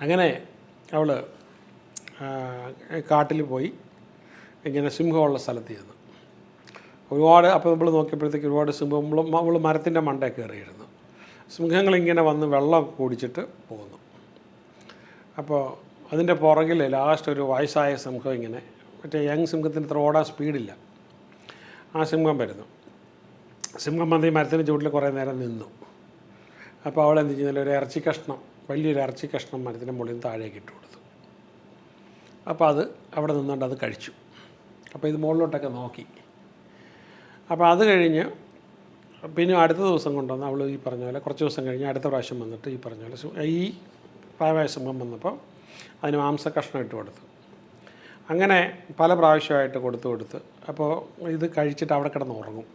അങ്ങനെ അവൾ കാട്ടിൽ പോയി ഇങ്ങനെ സിംഹമുള്ള സ്ഥലത്ത് ചെന്നു. ഒരുപാട്, അപ്പോൾ നമ്മൾ നോക്കിയപ്പോഴത്തേക്ക് ഒരുപാട് സിംഹം, അവൾ മരത്തിൻ്റെ മണ്ടയിൽ കയറിയിരുന്നു. സിംഹങ്ങളിങ്ങനെ വന്ന് വെള്ളം കുടിച്ചിട്ട് പോകുന്നു. അപ്പോൾ അതിൻ്റെ പുറകിൽ ലാസ്റ്റ് ഒരു വയസ്സായ സിംഹം, ഇങ്ങനെ മറ്റേ യങ് സിംഹത്തിന് ഇത്ര ഓടാൻ സ്പീഡില്ല, ആ സിംഹം വരുന്നു. സിംഹം വന്ന് ഈ മരത്തിൻ്റെ ചുവട്ടിൽ കുറേ നേരം നിന്നു. അപ്പോൾ അവൾ എന്ത് ചെയ്യുന്നില്ല, ഒരു ഇറച്ചി കഷ്ണം, വലിയൊരു ഇറച്ചി കഷ്ണം മരത്തിൻ്റെ മുകളിൽ നിന്ന് താഴേക്ക് ഇട്ട് കൊടുത്തു. അപ്പോൾ അത് അവിടെ നിന്നുകൊണ്ട് അത് കഴിച്ചു. അപ്പോൾ ഇത് മുകളിലോട്ടൊക്കെ നോക്കി. അപ്പോൾ അത് കഴിഞ്ഞ് പിന്നെ അടുത്ത ദിവസം കൊണ്ടുവന്ന് അവൾ ഈ പറഞ്ഞ പോലെ കുറച്ച് ദിവസം കഴിഞ്ഞ് അടുത്ത പ്രാവശ്യം വന്നിട്ട് ഈ പറഞ്ഞ പോലെ ഈ പ്രായമായ സിംഹം വന്നപ്പോൾ അതിന് മാംസ കഷ്ണം ഇട്ട് കൊടുത്തു. അങ്ങനെ പല പ്രാവശ്യമായിട്ട് കൊടുത്ത് അപ്പോൾ ഇത് കഴിച്ചിട്ട് അവിടെ കിടന്ന് ഉറങ്ങും.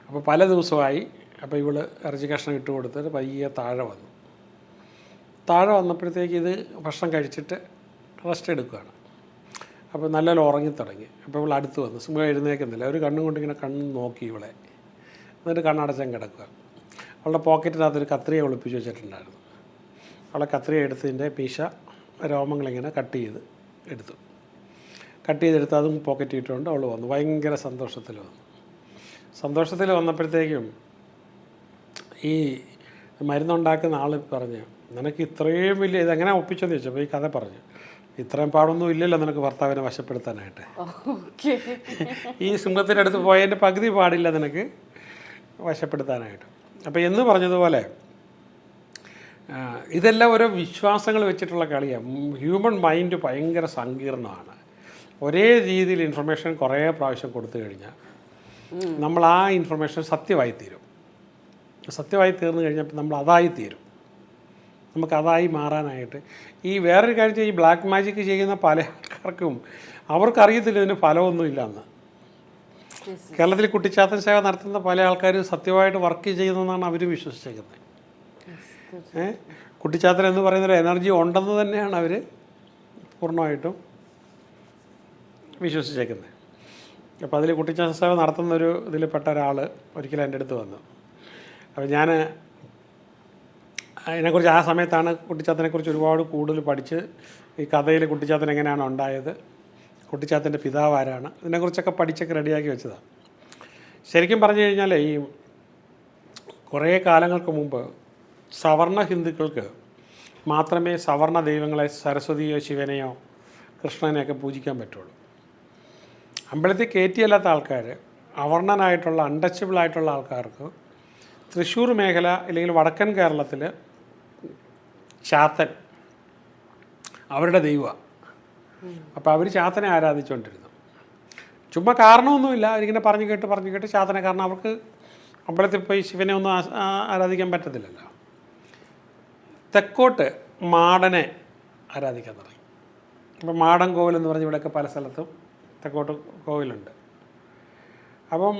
അപ്പോൾ പല ദിവസമായി. അപ്പോൾ ഇവൾ ഇറച്ചി കഷ്ണം ഇട്ട് കൊടുത്തിട്ട് പയ്യെ താഴെ വന്നു. താഴെ വന്നപ്പോഴത്തേക്ക് ഇത് ഭക്ഷണം കഴിച്ചിട്ട് റെസ്റ്റ് എടുക്കുകയാണ്. അപ്പോൾ നല്ലപോലെ ഉറങ്ങിത്തുടങ്ങി. അപ്പോൾ ഇവൾ അടുത്ത് വന്നു. സിംഹം എഴുന്നേൽക്കുന്നില്ല. ഒരു കണ്ണും കൊണ്ട് ഇങ്ങനെ കണ്ണ് നോക്കി ഇവളെ, എന്നിട്ട് കണ്ണടച്ചാൽ കിടക്കുക. അവളുടെ പോക്കറ്റിനകത്തൊരു കത്രിക ഒളിപ്പിച്ച് വെച്ചിട്ടുണ്ടായിരുന്നു. അവളെ കത്രിക എടുത്തതിൻ്റെ പീശ രോമങ്ങളിങ്ങനെ കട്ട് ചെയ്തെടുത്ത് അതും പോക്കറ്റ് ഇട്ടുകൊണ്ട് അവൾ വന്നു. ഭയങ്കര സന്തോഷത്തിൽ വന്നപ്പോഴത്തേക്കും ഈ മരുന്നുണ്ടാക്കുന്ന ആൾ പറഞ്ഞ്, നിനക്ക് ഇത്രയും വലിയ ഇതെങ്ങനെ ഒപ്പിച്ചെന്ന് ചോദിച്ചപ്പോൾ ഈ കഥ പറഞ്ഞു, ഇത്രയും പാടൊന്നും ഇല്ലല്ലോ നിനക്ക് ഭർത്താവിനെ വശപ്പെടുത്താനായിട്ട്. ഈ സിംഹത്തിൻ്റെ അടുത്ത് പോയതിൻ്റെ പകുതി പാടില്ല നിനക്ക് വശപ്പെടുത്താനായിട്ട്. അപ്പോൾ എന്ന് പറഞ്ഞതുപോലെ ഇതെല്ലാം ഓരോ വിശ്വാസങ്ങൾ വെച്ചിട്ടുള്ള കളിയാണ്. ഹ്യൂമൻ മൈൻഡ് ഭയങ്കര സങ്കീർണമാണ്. ഒരേ രീതിയിൽ ഇൻഫർമേഷൻ കുറേ പ്രാവശ്യം കൊടുത്തു കഴിഞ്ഞാൽ നമ്മൾ ആ ഇൻഫർമേഷൻ സത്യമായി തീരും. സത്യമായി തീർന്നു കഴിഞ്ഞപ്പോൾ നമ്മൾ അതായി തീരും. നമുക്കതായി മാറാനായിട്ട് ഈ വേറൊരു കാര്യം ചെയ്യും, ഈ ബ്ലാക്ക് മാജിക് ചെയ്യുന്ന പല ആൾക്കാർക്കും അവർക്കറിയത്തില്ല ഇതിന് ഫലമൊന്നുമില്ലെന്ന്. കേരളത്തിൽ കുട്ടിച്ചാത്തൻ സേവ നടത്തുന്ന പല ആൾക്കാരും സത്യമായിട്ട് വർക്ക് ചെയ്യുന്നതെന്നാണ് അവർ വിശ്വസിച്ചേക്കുന്നത്. കുട്ടിച്ചാത്തൻ എന്ന് പറയുന്നൊരു എനർജി ഉണ്ടെന്ന് തന്നെയാണ് അവർ പൂർണ്ണമായിട്ടും വിശ്വസിച്ചേക്കുന്നത്. അപ്പോൾ അതിൽ കുട്ടിച്ചാത്തൻ സേവ നടത്തുന്നൊരു ഇതിൽപ്പെട്ട ഒരാൾ ഒരിക്കലും എൻ്റെ അടുത്ത് വന്നു. അപ്പോൾ ഞാൻ അതിനെക്കുറിച്ച് ആ സമയത്താണ് കുട്ടിച്ചാത്തനെക്കുറിച്ച് ഒരുപാട് കൂടുതൽ പഠിച്ച് ഈ കഥയിൽ കുട്ടിച്ചാത്തൻ എങ്ങനെയാണ് ഉണ്ടായത്, കുട്ടിച്ചാത്തൻ്റെ പിതാവ് ആരാണ്, ഇതിനെക്കുറിച്ചൊക്കെ പഠിച്ചൊക്കെ റെഡിയാക്കി വെച്ചതാണ്. ശരിക്കും പറഞ്ഞു കഴിഞ്ഞാൽ ഈ കുറേ കാലങ്ങൾക്ക് മുമ്പ് സവർണ ഹിന്ദുക്കൾക്ക് മാത്രമേ സവർണ ദൈവങ്ങളെ സരസ്വതിയോ ശിവനെയോ കൃഷ്ണനെയൊക്കെ പൂജിക്കാൻ പറ്റുള്ളൂ. അമ്പലത്തിൽ കയറ്റിയല്ലാത്ത ആൾക്കാർ, അവർണനായിട്ടുള്ള അൺടച്ചബിളായിട്ടുള്ള ആൾക്കാർക്ക് തൃശ്ശൂർ മേഖല അല്ലെങ്കിൽ വടക്കൻ കേരളത്തിൽ ചാത്തൻ അവരുടെ ദൈവമാണ്. അപ്പോൾ അവർ ചാത്തനെ ആരാധിച്ചുകൊണ്ടിരുന്നു. ചുമ്മാ കാരണമൊന്നുമില്ല, അവരിങ്ങനെ പറഞ്ഞു കേട്ട് ചാത്തനെ, കാരണം അവർക്ക് അമ്പലത്തിൽ പോയി ശിവനെ ഒന്നും ആരാധിക്കാൻ പറ്റത്തില്ലല്ലോ. തെക്കോട്ട് മാടനെ ആരാധിക്കാൻ തുടങ്ങി. അപ്പോൾ മാടൻ കോവിൽ എന്ന് പറഞ്ഞ് ഇവിടെയൊക്കെ പല സ്ഥലത്തും തെക്കോട്ട് കോവിലുണ്ട്. അപ്പം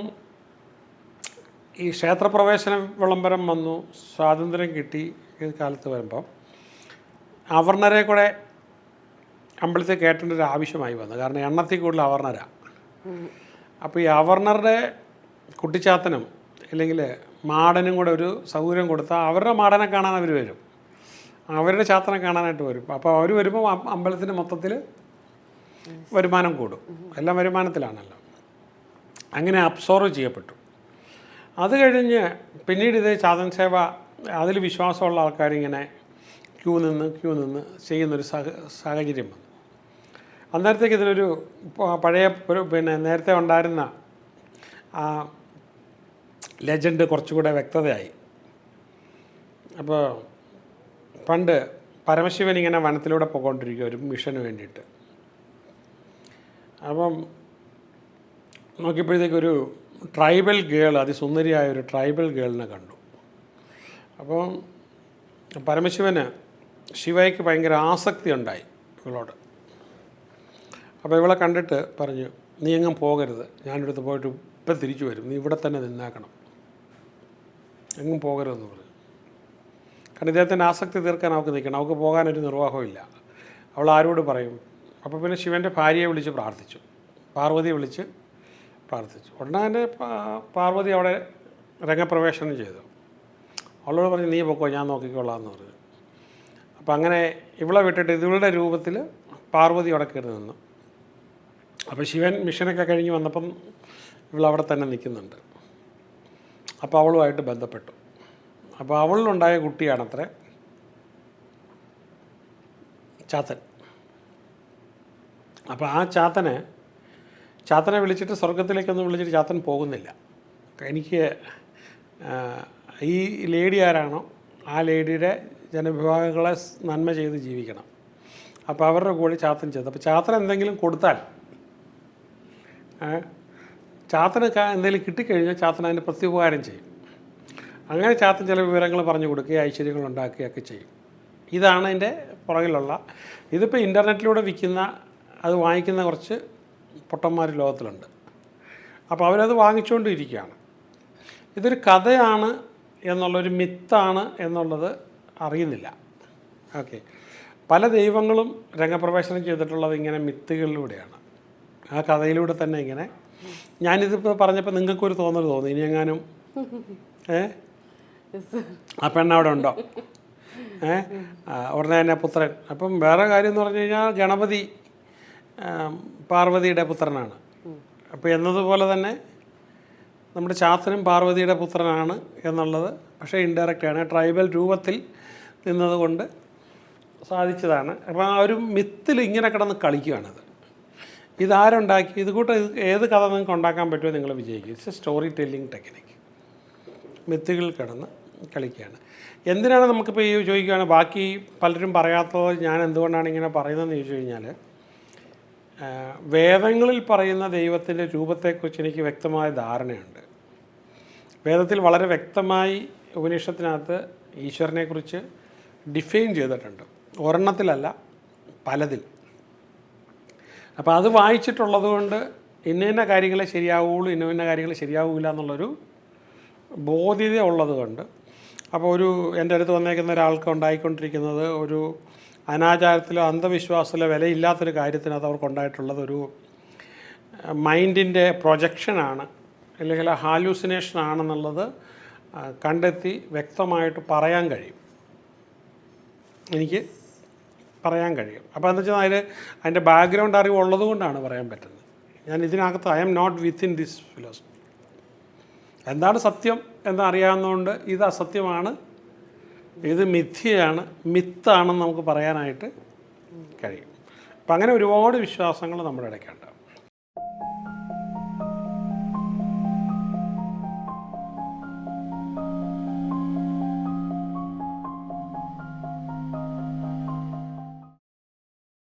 ഈ ക്ഷേത്രപ്രവേശന വിളംബരം വന്നു, സ്വാതന്ത്ര്യം കിട്ടി ഈ കാലത്ത് വരുമ്പം അവർണരെ കൂടെ അമ്പലത്തിൽ കയറ്റേണ്ട ഒരു ആവശ്യമായി വന്നു. കാരണം എണ്ണത്തിൽ കൂടുതൽ അവർണരാണ്. അപ്പോൾ ഈ അവർണറുടെ കുട്ടിച്ചാത്തനും അല്ലെങ്കിൽ മാടനും കൂടെ ഒരു സൗകര്യം കൊടുത്താൽ അവരുടെ മാടനെ കാണാൻ അവർ വരും, അവരുടെ ചാത്തനെ കാണാനായിട്ട് വരും. അപ്പോൾ അവർ വരുമ്പോൾ അമ്പലത്തിന് മൊത്തത്തിൽ വരുമാനം കൂടും. എല്ലാം വരുമാനത്തിലാണല്ലോ. അങ്ങനെ അബ്സോർവ് ചെയ്യപ്പെട്ടു. അത് കഴിഞ്ഞ് പിന്നീട് ഇതേ ചാത്തൻ സേവ അതിൽ വിശ്വാസമുള്ള ആൾക്കാരിങ്ങനെ ക്യൂ നിന്ന് ചെയ്യുന്നൊരു സാഹചര്യം വന്നു. അന്നേരത്തേക്ക് ഇതിനൊരു പഴയ നേരത്തെ ഉണ്ടായിരുന്ന ആ ലെജൻഡ് കുറച്ചുകൂടെ വ്യക്തതയായി. അപ്പോൾ പണ്ട് പരമശിവൻ ഇങ്ങനെ വനത്തിലൂടെ പോയിക്കൊണ്ടിരിക്കുക ഒരു മിഷന് വേണ്ടിയിട്ട്. അപ്പം നോക്കിയപ്പോഴത്തേക്കൊരു ട്രൈബൽ ഗേൾ, അതിസുന്ദരിയായ ഒരു ട്രൈബൽ ഗേളിനെ കണ്ടു. അപ്പം പരമശിവന് ശിവയ്ക്ക് ഭയങ്കര ആസക്തി ഉണ്ടായി ഇവളോട്. അപ്പോൾ ഇവളെ കണ്ടിട്ട് പറഞ്ഞു, നീ എങ്ങും പോകരുത്, ഞാനിവിടുത്തെ പോയിട്ട് ഇപ്പം തിരിച്ചു വരും, നീ ഇവിടെ തന്നെ നിന്നേക്കണം, എങ്ങും പോകരുതെന്ന് പറഞ്ഞു. കാരണം ഇദ്ദേഹത്തിൻ്റെ ആസക്തി തീർക്കാൻ അവൾക്ക് നിൽക്കണം, അവൾക്ക് പോകാനൊരു നിർവാഹമില്ല. അവൾ ആരോട് പറയും? അപ്പോൾ പിന്നെ ശിവൻ്റെ ഭാര്യയെ വിളിച്ച് പ്രാർത്ഥിച്ചു, പാർവതിയെ വിളിച്ച് പ്രാർത്ഥിച്ചു. ഉടനെ തന്നെ പാർവതി അവിടെ രംഗപ്രവേശനം ചെയ്തു. അവളോട് പറഞ്ഞു, നീ പൊക്കോ, ഞാൻ നോക്കിക്കൊള്ളാം എന്ന് പറഞ്ഞു. അപ്പം അങ്ങനെ ഇവളെ വിട്ടിട്ട് ഇവളുടെ രൂപത്തിൽ പാർവതി അവിടെ കയറി നിന്നു. അപ്പോൾ ശിവൻ മിഷനൊക്കെ കഴിഞ്ഞ് വന്നപ്പം ഇവളവിടെ തന്നെ നിൽക്കുന്നുണ്ട്. അപ്പോൾ അവളുമായിട്ട് ബന്ധപ്പെട്ടു. അപ്പോൾ അവളിലുണ്ടായ കുട്ടിയാണത്രേ ചാത്തൻ. അപ്പോൾ ആ ചാത്തനെ വിളിച്ചിട്ട് സ്വർഗത്തിലേക്കൊന്നും വിളിച്ചിട്ട് ചാത്തൻ പോകുന്നില്ല. എനിക്ക് ഈ ലേഡി ആരാണോ ആ ലേഡിയുടെ ജനവിഭാഗങ്ങളെ നന്മ ചെയ്ത് ജീവിക്കണം. അപ്പോൾ അവരുടെ കൂടെ ചാത്തൻ ചെയ്തു. അപ്പോൾ ചാത്തൻ എന്തെങ്കിലും കൊടുത്താൽ, ചാത്തന് എന്തെങ്കിലും കിട്ടിക്കഴിഞ്ഞാൽ ചാത്തൻ അതിന് പ്രത്യുപകാരം ചെയ്യും. അങ്ങനെ ചാത്തൻ ചില വിവരങ്ങൾ പറഞ്ഞു കൊടുക്കുകയും ഐശ്വര്യങ്ങൾ ഉണ്ടാക്കുകയൊക്കെ ചെയ്യും. ഇതാണ് അതിൻ്റെ പുറകിലുള്ള. ഇതിപ്പോൾ ഇൻ്റർനെറ്റിലൂടെ വിൽക്കുന്ന, അത് വാങ്ങിക്കുന്ന കുറച്ച് പൊട്ടന്മാർ ലോകത്തിലുണ്ട്. അപ്പോൾ അവരത് വാങ്ങിച്ചുകൊണ്ടിരിക്കുകയാണ്. ഇതൊരു കഥയാണ് എന്നുള്ളൊരു മിത്താണ് എന്നുള്ളത് അറിയുന്നില്ല. ഓക്കെ, പല ദൈവങ്ങളും രംഗപ്രവേശനം ചെയ്തിട്ടുള്ളത് ഇങ്ങനെ മിത്തുകളിലൂടെയാണ്, ആ കഥയിലൂടെ തന്നെ. ഇങ്ങനെ ഞാനിതിപ്പോൾ പറഞ്ഞപ്പോൾ നിങ്ങൾക്കൊരു തോന്നി, ഇനി എങ്ങാനും ആ പെണ്ണവിടെ ഉണ്ടോ, ഉടനെ തന്നെ പുത്രൻ. അപ്പം വേറെ കാര്യം എന്ന് പറഞ്ഞു കഴിഞ്ഞാൽ ഗണപതി പാർവതിയുടെ പുത്രനാണ്. അപ്പോൾ എന്നതുപോലെ തന്നെ നമ്മുടെ ചാത്തനും പാർവതിയുടെ പുത്രനാണ് എന്നുള്ളത് പക്ഷേ ഇൻഡയറക്റ്റാണ്, ട്രൈബൽ രൂപത്തിൽ നിന്നതുകൊണ്ട് സാധിച്ചതാണ്. അപ്പോൾ ആ ഒരു മിത്തിൽ ഇങ്ങനെ കിടന്ന് കളിക്കുകയാണത്. ഇതാരുണ്ടാക്കി, ഇത് കൂട്ട് ഏത് കഥ നിങ്ങൾക്ക് ഉണ്ടാക്കാൻ പറ്റുമോ നിങ്ങൾ വിജയിക്കും. It's a story telling technique. മിത്തുകൾ കിടന്ന് കളിക്കുകയാണ്. എന്തിനാണ് നമുക്കിപ്പോൾ ഈ ചോദിക്കുകയാണ് ബാക്കി പലരും പറയാത്തത് ഞാൻ എന്തുകൊണ്ടാണ് ഇങ്ങനെ പറയുന്നതെന്ന് ചോദിച്ചു കഴിഞ്ഞാൽ, വേദങ്ങളിൽ പറയുന്ന ദൈവത്തിൻ്റെ രൂപത്തെക്കുറിച്ച് എനിക്ക് വ്യക്തമായ ധാരണയുണ്ട്. വേദത്തിൽ വളരെ വ്യക്തമായി ഉപനിഷത്തിനകത്ത് ഈശ്വരനെക്കുറിച്ച് ഡിഫൈൻ ചെയ്തിട്ടുണ്ട്. ഒരെണ്ണത്തിലല്ല, പലതിൽ. അപ്പോൾ അത് വായിച്ചിട്ടുള്ളത് കൊണ്ട് ഇന്ന കാര്യങ്ങളെ ശരിയാവുള്ളൂ, ഇന്ന കാര്യങ്ങൾ ശരിയാവില്ല എന്നുള്ളൊരു ബോധ്യത ഉള്ളത് കൊണ്ട്, അപ്പോൾ എൻ്റെ അടുത്ത് വന്നേക്കുന്ന ഒരാൾക്ക് ഉണ്ടായിക്കൊണ്ടിരിക്കുന്നത് ഒരു അനാചാരത്തിലോ അന്ധവിശ്വാസത്തിലോ വിലയില്ലാത്തൊരു കാര്യത്തിനകത്ത് അവർക്കുണ്ടായിട്ടുള്ളത് ഒരു മൈൻഡിൻ്റെ പ്രൊജക്ഷനാണ്, അല്ലെങ്കിൽ ഹാലൂസിനേഷൻ ആണെന്നുള്ളത് കണ്ടെത്തി വ്യക്തമായിട്ട് പറയാൻ കഴിയും, എനിക്ക് പറയാൻ കഴിയും. അപ്പോൾ എന്താ വെച്ചാൽ അതിൻ്റെ ബാക്ക്ഗ്രൗണ്ട് അറിവ് ഉള്ളത് കൊണ്ടാണ് പറയാൻ പറ്റുന്നത്. ഞാൻ ഇതിനകത്ത് I am not within this philosophy. എന്താണ് സത്യം എന്നറിയാവുന്നതുകൊണ്ട് ഇത് അസത്യമാണ്, ഇത് മിഥ്യയാണ്, മിത്താണെന്ന് നമുക്ക് പറയാനായിട്ട് കഴിയും. അപ്പം അങ്ങനെ ഒരുപാട് വിശ്വാസങ്ങൾ നമ്മുടെ ഇടയ്ക്കുണ്ട്.